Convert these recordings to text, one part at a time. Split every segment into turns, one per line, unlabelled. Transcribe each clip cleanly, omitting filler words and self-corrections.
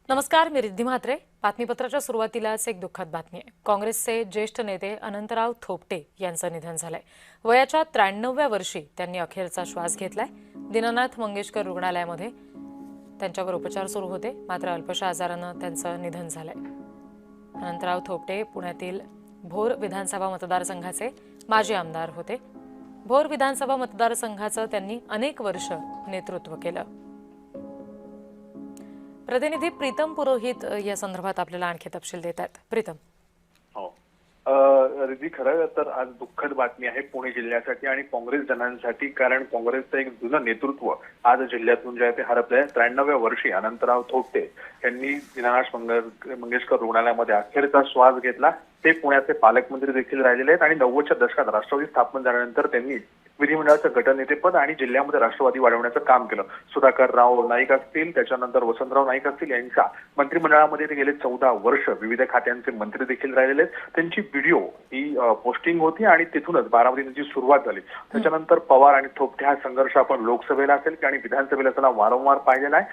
नमस्कार, मी रिद्धी म्हात्रे. बातमीपत्राच्या सुरुवातीलाच एक दुःखद बातमी आहे. काँग्रेसचे ज्येष्ठ नेते अनंतराव थोपटे यांचं निधन झालंय. वयाच्या 93व्या वर्षी त्यांनी अखेरचा श्वास घेतलाय. दीनानाथ मंगेशकर रुग्णालयामध्ये त्यांच्यावर उपचार सुरू होते, मात्र अल्पशा आजारानं त्यांचं निधन झालंय. अनंतराव थोपटे पुण्यातील भोर विधानसभा मतदारसंघाचे माजी आमदार होते. भोर विधानसभा मतदारसंघाचं त्यांनी अनेक वर्ष नेतृत्व केलं. प्रतिनिधी प्रीतम पुरोहित या संदर्भात आपल्याला आणखी तपशील देतात. प्रीतम.
हो, रिद्धी, खरं तर आज दुःखद बातमी आहे पुणे जिल्ह्यासाठी आणि काँग्रेस जनांसाठी, कारण काँग्रेसचं एक जुनं नेतृत्व आज जिल्ह्यातून जे आहे ते हरपलंय. 93व्या वर्षी अनंतराव थोपटे यांनी दीनानाथ मंगेशकर रुग्णालयामध्ये अखेरचा श्वास घेतला. ते पुण्याचे पालकमंत्री देखील राहिलेले आहेत आणि 90च्या दशकात राष्ट्रवादी स्थापन झाल्यानंतर त्यांनी विधिमंडळाचं गटनेतेपद आणि जिल्ह्यामध्ये राष्ट्रवादी वाढवण्याचं काम केलं. सुधाकर राव नाईक असतील, त्याच्यानंतर वसंतराव नाईक असतील, यांच्या मंत्रिमंडळामध्ये ते गेले 14 वर्ष विविध खात्यांचे मंत्री देखील राहिलेले आहेत. त्यांची व्हिडिओ ही पोस्टिंग होती आणि तिथूनच बारामतीची सुरुवात झाली. त्याच्यानंतर पवार आणि थोपटे हा संघर्ष आपण लोकसभेला असेल आणि विधानसभेला त्याला वारंवार पाहिलेला आहे.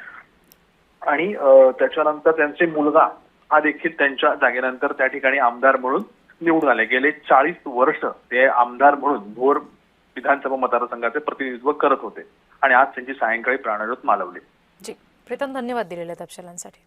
आणि त्याच्यानंतर त्यांचे मुलगा हा देखील त्यांच्या जागेनंतर त्या ठिकाणी आमदार म्हणून निवडून आले. गेले 40 वर्ष ते आमदार म्हणून भोर विधानसभा मतदारसंघाचे प्रतिनिधित्व करत होते आणि आज त्यांची सायंकाळी प्राणज्योत मालवली.
जी प्रीतम, धन्यवाद दिलेल्या तपशिलांसाठी.